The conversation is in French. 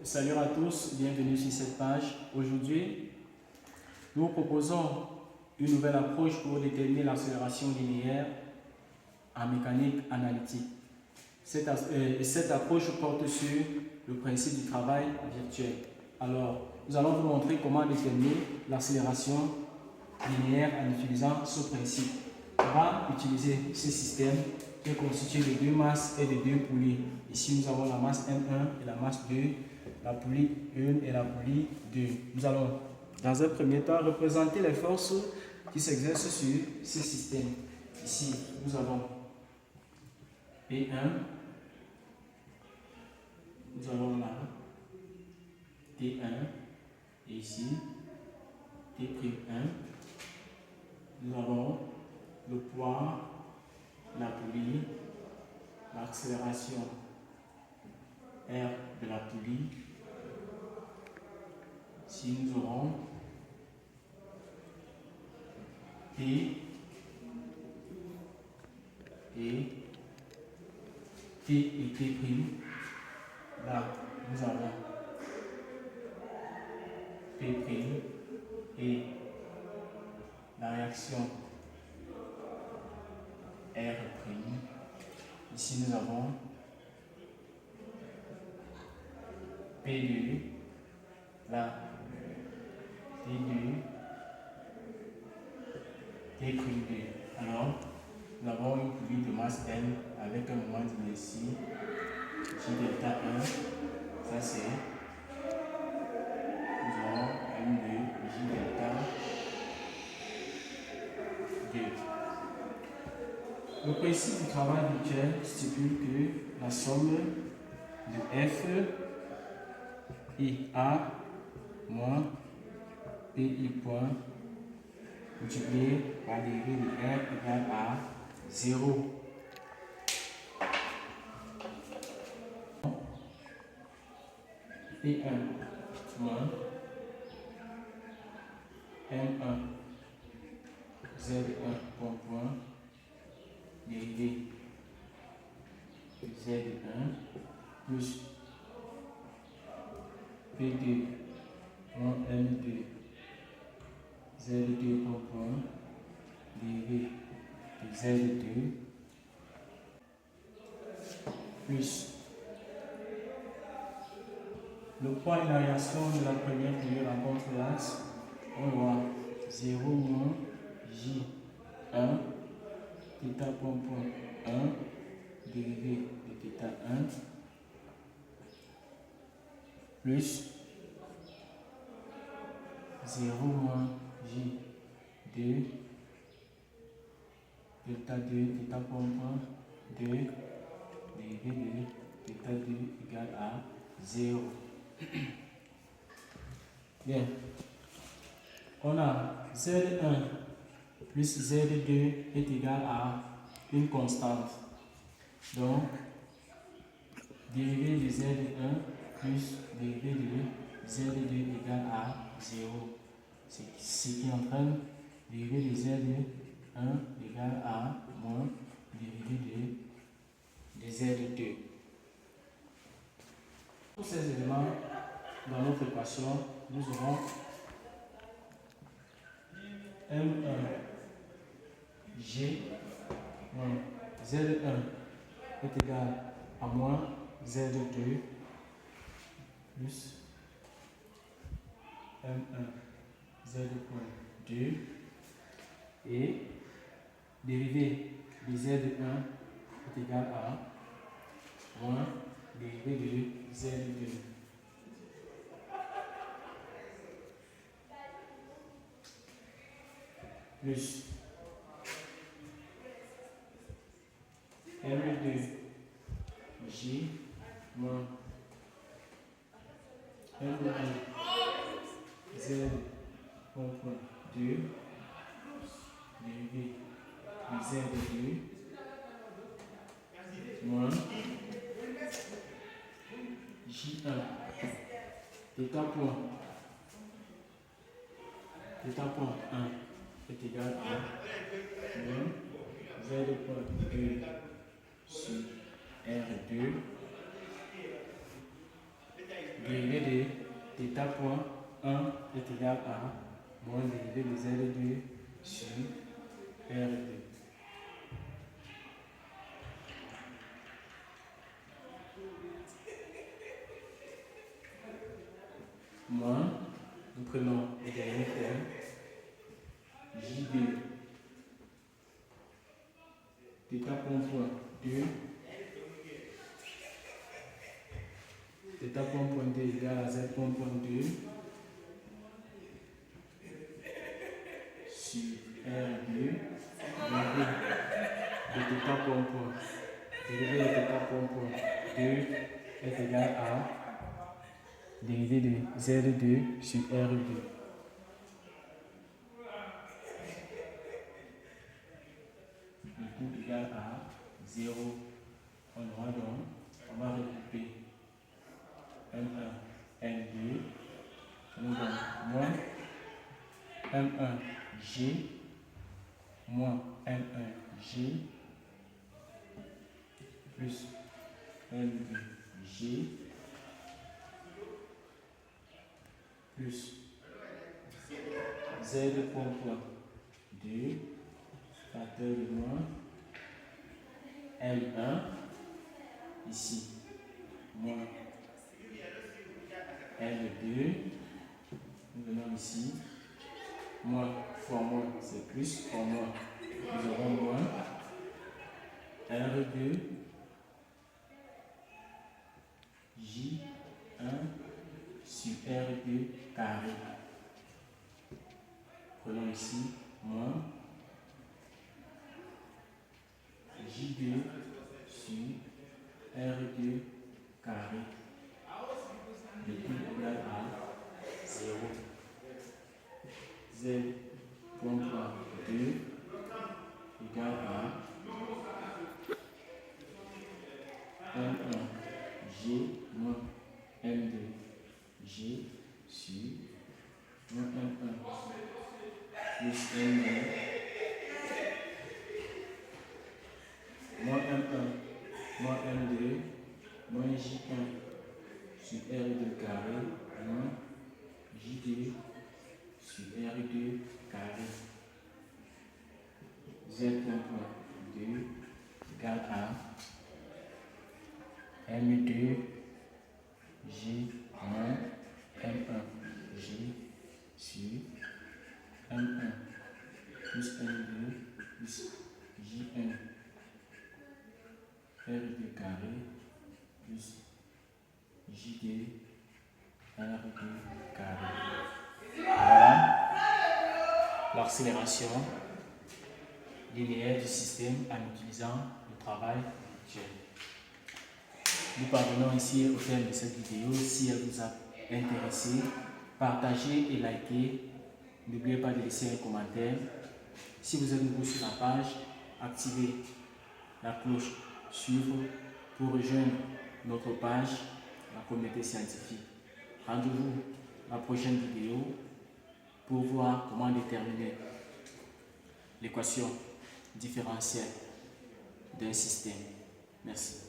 Salut à tous, bienvenue sur cette page. Aujourd'hui, nous proposons une nouvelle approche pour déterminer l'accélération linéaire en mécanique analytique. Cette approche porte sur le principe du travail virtuel. Alors, nous allons vous montrer comment déterminer l'accélération linéaire en utilisant ce principe. On va utiliser ce système qui est constitué de deux masses et de deux poulies. Ici, nous avons la masse M1 et la masse 2, la poulie 1 et la poulie 2. Nous allons, dans un premier temps, représenter les forces qui s'exercent sur ce système. Ici, nous avons P1, nous avons là T1, et ici T'1. Nous avons le poids, la poulie, l'accélération R de la poulie. Ici, nous aurons T et T'. Là, nous avons P' et la réaction R'. Ici, nous avons P2, là, T2, T'2. Alors, nous avons une poulie de masse M avec un moment d'inertie J delta 1. Ça, c'est. Nous avons M2, J delta 2. Le principe du travail virtuel stipule que la somme de F IA moins PI point multiplié par dérivée de R égale à 0. P1 moins M1 Z1 point dérivée de Z1 plus P2 moins M2 Z2 point dérivée de Z2 plus le poids et la réaction de la première poulie rencontre l'axe. On voit 0 moins J1 θ point 1 dérivé de θ1 plus 0 moins J2 θ2 θ point 2 dérivé de θ2 égale à 0. Bien, on a Z1 plus Z2 est égal à une constante. Donc, dérivée de Z1 plus dérivée de Z2 égale à 0. C'est ce qui entraîne dérivée de Z1 égale à moins dérivée de Z2. Tous ces éléments dans notre équation, nous aurons M1 G moins Z1 est égal à moins Z2 plus M1 Z.2 et dérivée de Z1 est égal à moins dérivée de Z2. Plus M2 J moins M2 Z.2 dérivé de Z2 moins J1 θ point 1 est égal à moins Z.2 sur R2 dérivé Θ point 1 est égal à moins dérivé de Z2 sur R2. Moins, nous prenons le dernier terme, JD, θ point 2, θ point 2 égale à Z point 2 sur R2, dérivé de θ point 2 est égal à dérivé de Z2 sur R2. Le tout égal à 0. On aura donc, on va regrouper M1, M2, nous donne moins M1G, moins M1G, plus M2G, plus Z point 2, facteur de moins M1, ici, moins L2, nous venons ici, moins fois moins c'est plus, fois moins, nous aurons moins R2, J1 sur R2 carré. Prenons ici, moins J2 sur R2 carré. Le tout égal à 0. Z point 2 égale à M1G moins M2G sur moins M1 plus M2 moins M1 moins M2 moins J1 sur R2 carré moins J2 sur R2 carré. Z point 2 égale à M2 G moins M1 G sur M1 plus M2 plus J1 R2 carré plus J2 R2 carré. Voilà l'accélération linéaire du système en utilisant le travail virtuel. Nous parvenons ici au terme de cette vidéo. Si elle vous a intéressé, partagez et likez. N'oubliez pas de laisser un commentaire. Si vous êtes nouveau sur la page, activez la cloche suivre pour rejoindre notre page, la communauté scientifique. Rendez-vous à la prochaine vidéo pour voir comment déterminer l'équation différentielle d'un système. Merci.